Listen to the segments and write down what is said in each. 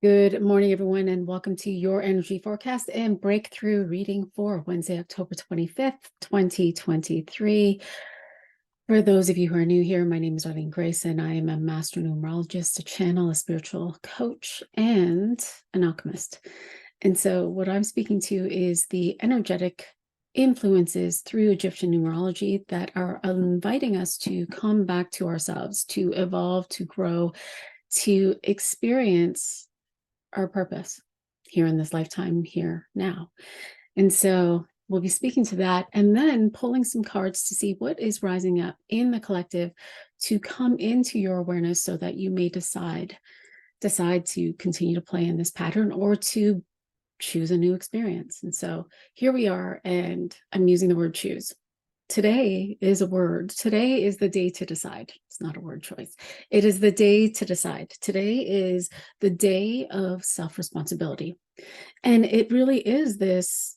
Good morning, everyone, and welcome to your energy forecast and breakthrough reading for Wednesday, October 25th, 2023. For those of you who are new here, my name is Arlene Grace, and I am a master numerologist, a channel, a spiritual coach, and an alchemist. And so what I'm speaking to is the energetic influences through Egyptian numerology that are inviting us to come back to ourselves, to evolve, to grow, to experience our purpose here in this lifetime, here now. And so we'll be speaking to that and then pulling some cards to see what is rising up in the collective to come into your awareness so that you may decide to continue to play in this pattern or to choose a new experience. And so here we are, and I'm using the word choose. Today is a word. Today is the day to decide. It's not a word choice. It is the day to decide. Today is the day of self-responsibility. And it really is this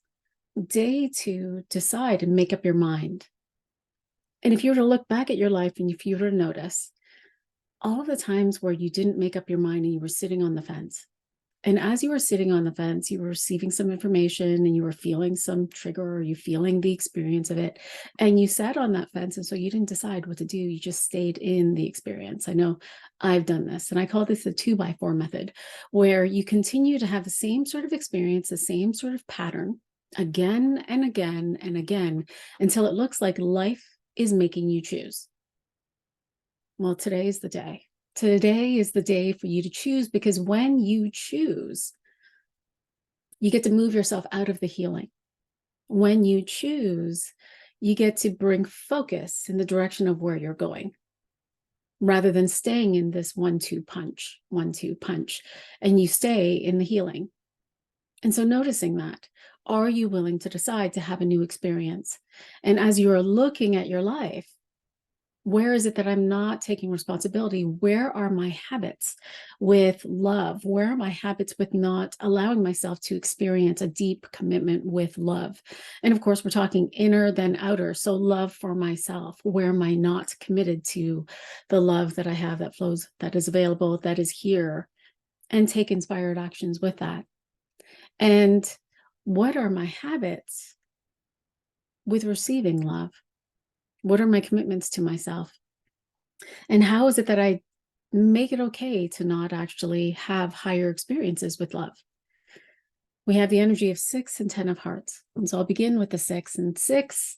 day to decide and make up your mind. And if you were to look back at your life and if you were to notice all of the times where you didn't make up your mind and you were sitting on the fence, and as you were sitting on the fence, you were receiving some information and you were feeling some trigger, or you feeling the experience of it. And you sat on that fence. And so you didn't decide what to do. You just stayed in the experience. I know I've done this, and I call this the 2x4 method, where you continue to have the same sort of experience, the same sort of pattern again and again and again until it looks like life is making you choose. Well, today is the day. Today is the day for you to choose, because when you choose, you get to move yourself out of the healing. When you choose, you get to bring focus in the direction of where you're going, rather than staying in this 1-2 punch, 1-2 punch, and you stay in the healing. And so noticing that, are you willing to decide to have a new experience? And as you're looking at your life, where is it that I'm not taking responsibility? Where are my habits with love? Where are my habits with not allowing myself to experience a deep commitment with love? And of course, we're talking inner than outer. So love for myself. Where am I not committed to the love that I have, that flows, that is available, that is here? And take inspired actions with that. And what are my habits with receiving love? What are my commitments to myself? And how is it that I make it okay to not actually have higher experiences with love? We have the energy of 6 and 10 of hearts. And so I'll begin with the 6. And 6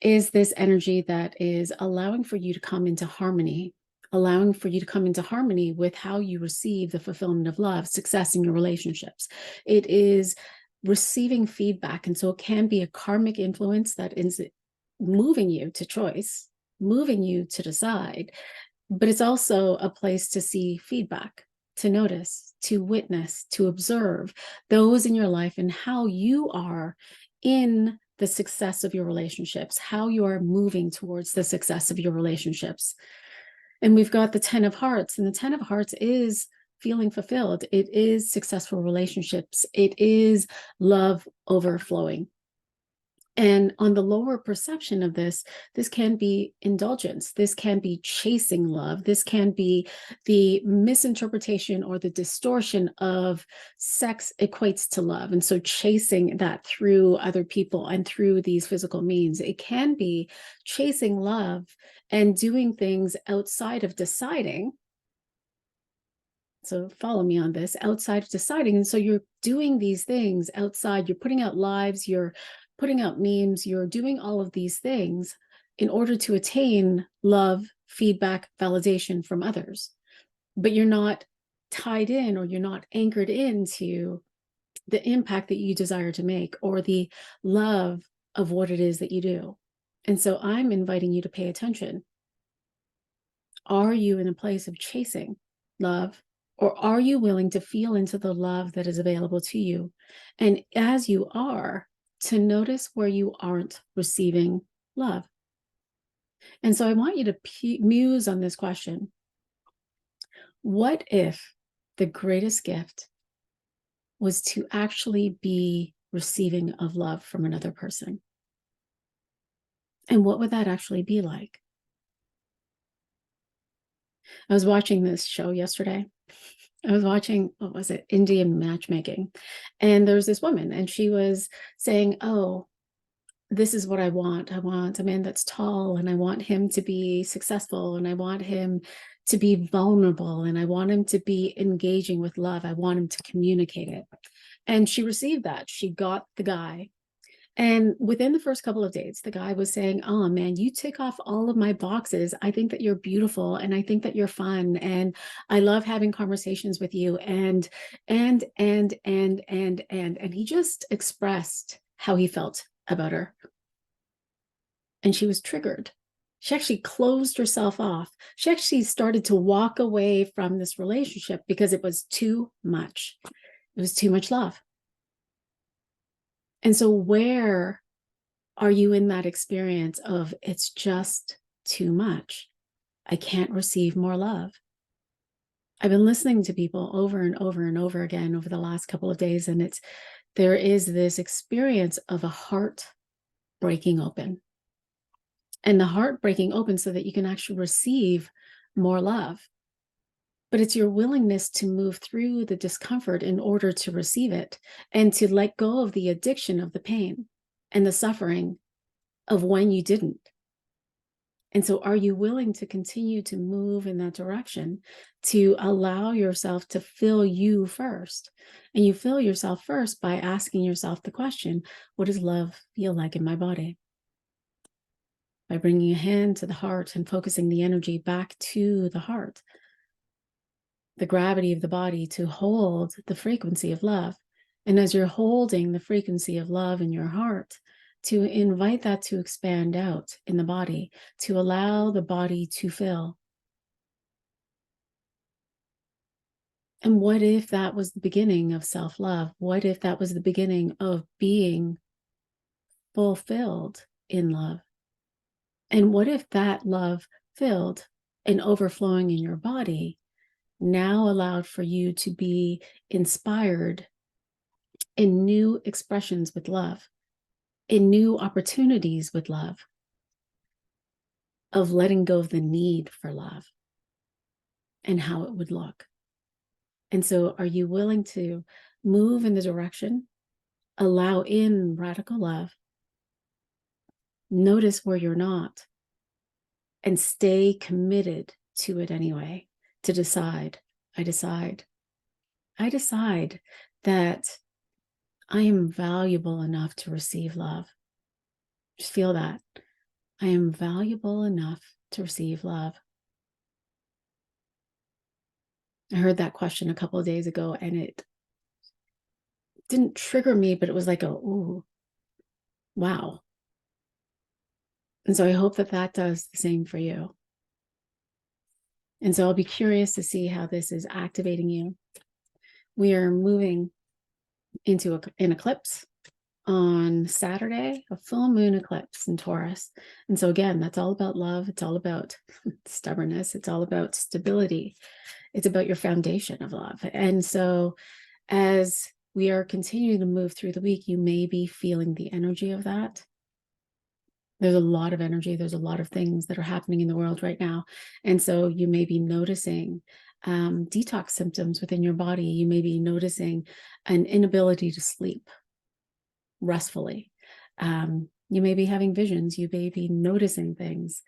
is this energy that is allowing for you to come into harmony, allowing for you to come into harmony with how you receive the fulfillment of love, success in your relationships. It is receiving feedback. And so it can be a karmic influence that is moving you to choice, moving you to decide, but it's also a place to see feedback, to notice, to witness, to observe those in your life and how you are in the success of your relationships, how you are moving towards the success of your relationships. And we've got the 10 of hearts, and the 10 of hearts is feeling fulfilled. It is successful relationships. It is love overflowing. And on the lower perception of this can be indulgence. This can be chasing love. This can be the misinterpretation or the distortion of sex equates to love. And so chasing that through other people and through these physical means. It can be chasing love and doing things outside of deciding. So follow me on this, outside of deciding. And so you're doing these things outside, you're putting out lives, you're putting out memes, you're doing all of these things in order to attain love, feedback, validation from others. But you're not tied in, or you're not anchored into the impact that you desire to make or the love of what it is that you do. And so I'm inviting you to pay attention. Are you in a place of chasing love? Or are you willing to feel into the love that is available to you? And as you are, to notice where you aren't receiving love. And so I want you to muse on this question. What if the greatest gift was to actually be receiving of love from another person? And what would that actually be like? I was watching this show yesterday, I was watching, what was it, Indian matchmaking. And there's this woman, and she was saying, oh, this is what I want. I want a man that's tall, and I want him to be successful, and I want him to be vulnerable, and I want him to be engaging with love. I want him to communicate it. And she received that. She got the guy. And within the first couple of days, the guy was saying, oh man, you tick off all of my boxes. I think that you're beautiful, and I think that you're fun, and I love having conversations with you. And he just expressed how he felt about her. And she was triggered. She actually closed herself off. She actually started to walk away from this relationship because it was too much. It was too much love. And so where are you in that experience of it's just too much? I can't receive more love. I've been listening to people over and over and over again over the last couple of days, and there is this experience of a heart breaking open. And the heart breaking open so that you can actually receive more love. But it's your willingness to move through the discomfort in order to receive it, and to let go of the addiction of the pain and the suffering of when you didn't. And so are you willing to continue to move in that direction, to allow yourself to fill you first? And you fill yourself first by asking yourself the question, what does love feel like in my body? By bringing a hand to the heart and focusing the energy back to the heart, the gravity of the body to hold the frequency of love. And as you're holding the frequency of love in your heart, to invite that to expand out in the body, to allow the body to fill. And what if that was the beginning of self-love? What if that was the beginning of being fulfilled in love? And what if that love filled and overflowing in your body now allowed for you to be inspired in new expressions with love, in new opportunities with love, of letting go of the need for love and how it would look? And so are you willing to move in the direction, allow in radical love, notice where you're not, and stay committed to it anyway, to decide, I decide that I am valuable enough to receive love. Just feel that. I am valuable enough to receive love. I heard that question a couple of days ago, and it didn't trigger me, but it was like, ooh, wow. And so I hope that that does the same for you. And so I'll be curious to see how this is activating you. We are moving into an eclipse on Saturday, a full moon eclipse in Taurus. And so again, that's all about love. It's all about stubbornness. It's all about stability. It's about your foundation of love. And so as we are continuing to move through the week, you may be feeling the energy of that. There's a lot of energy. There's a lot of things that are happening in the world right now. And so you may be noticing detox symptoms within your body. You may be noticing an inability to sleep restfully. You may be having visions. You may be noticing things.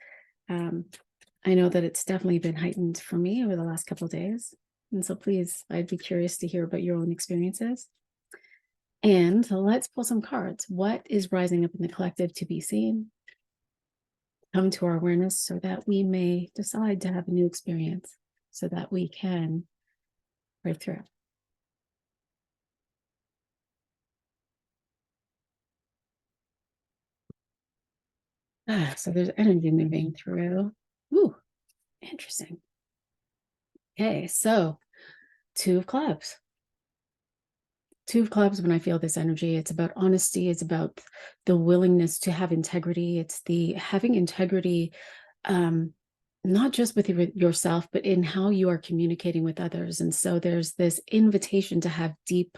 I know that it's definitely been heightened for me over the last couple of days. And so please, I'd be curious to hear about your own experiences. And let's pull some cards. What is rising up in the collective to be seen? Come to our awareness so that we may decide to have a new experience, so that we can break through. So there's energy moving through. Ooh, interesting. Okay, so Two of Clubs. Two of Clubs, when I feel this energy, it's about honesty. It's about the willingness to have integrity. It's the having integrity, not just with yourself, but in how you are communicating with others. And so there's this invitation to have deep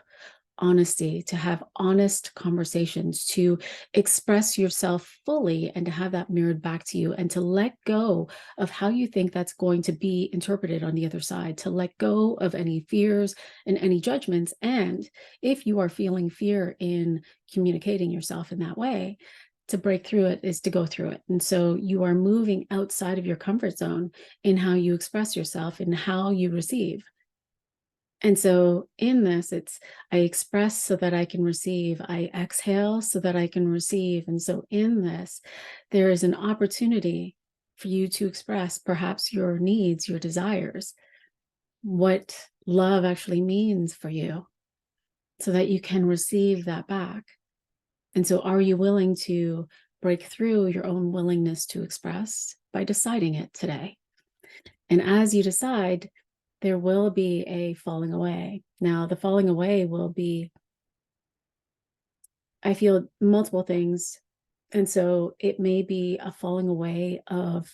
honesty, to have honest conversations, to express yourself fully and to have that mirrored back to you, and to let go of how you think that's going to be interpreted on the other side, to let go of any fears and any judgments. And if you are feeling fear in communicating yourself in that way, to break through it is to go through it. And so you are moving outside of your comfort zone in how you express yourself and how you receive. And so in this, it's I express so that I can receive. I exhale so that I can receive. And so in this, there is an opportunity for you to express perhaps your needs, your desires, what love actually means for you, so that you can receive that back. And so are you willing to break through your own willingness to express by deciding it today? And as you decide, there will be a falling away. Now, the falling away will be, I feel, multiple things. And so it may be a falling away of,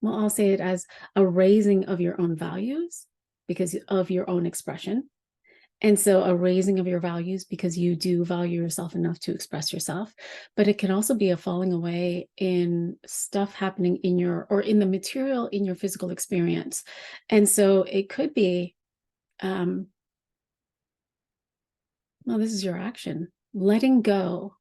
well, I'll say it as a raising of your own values because of your own expression. And so a raising of your values because you do value yourself enough to express yourself. But it can also be a falling away in stuff happening in your, or in the material in your physical experience. And so it could be, well, this is your action, letting go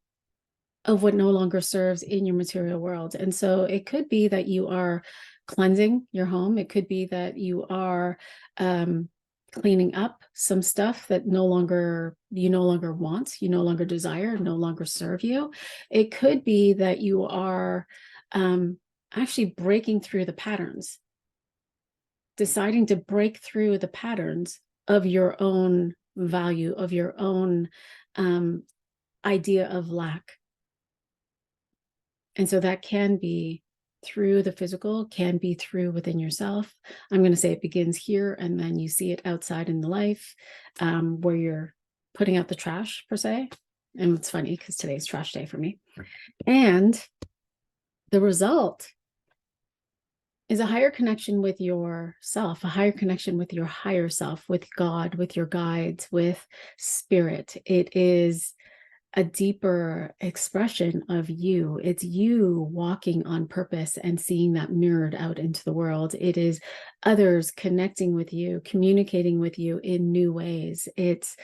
of what no longer serves in your material world. And so it could be that you are cleansing your home. It could be that you are, cleaning up some stuff that you no longer want, you no longer desire, no longer serve you. It could be that you are actually breaking through the patterns, deciding to break through the patterns of your own value, of your own idea of lack. And so that can be through the physical, can be through within yourself. I'm going to say it begins here, and then you see it outside in the life, where you're putting out the trash, per se. And it's funny because today's trash day for me. And the result is a higher connection with yourself, a higher connection with your higher self, with God, with your guides, with spirit. It is a deeper expression of you. It's you walking on purpose and seeing that mirrored out into the world. It is others connecting with you, communicating with you in new ways. It's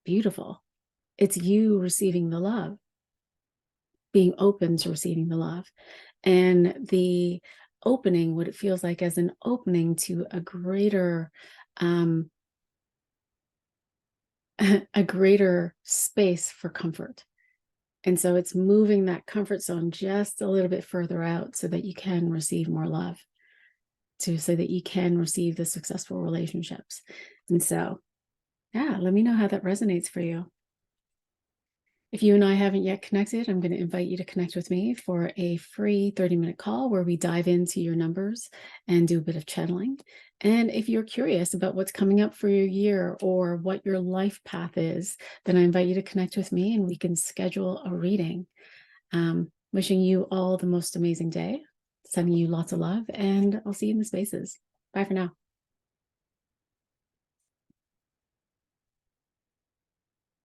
beautiful. It's you receiving the love, being open to receiving the love, and the opening, what it feels like as an opening to a greater a greater space for comfort. And so it's moving that comfort zone just a little bit further out so that you can receive more love, so that you can receive the successful relationships. And so, yeah, let me know how that resonates for you. If you and I haven't yet connected, I'm going to invite you to connect with me for a free 30-minute call where we dive into your numbers and do a bit of channeling. And if you're curious about what's coming up for your year or what your life path is, then I invite you to connect with me and we can schedule a reading. Wishing you all the most amazing day, sending you lots of love, and I'll see you in the spaces. Bye for now.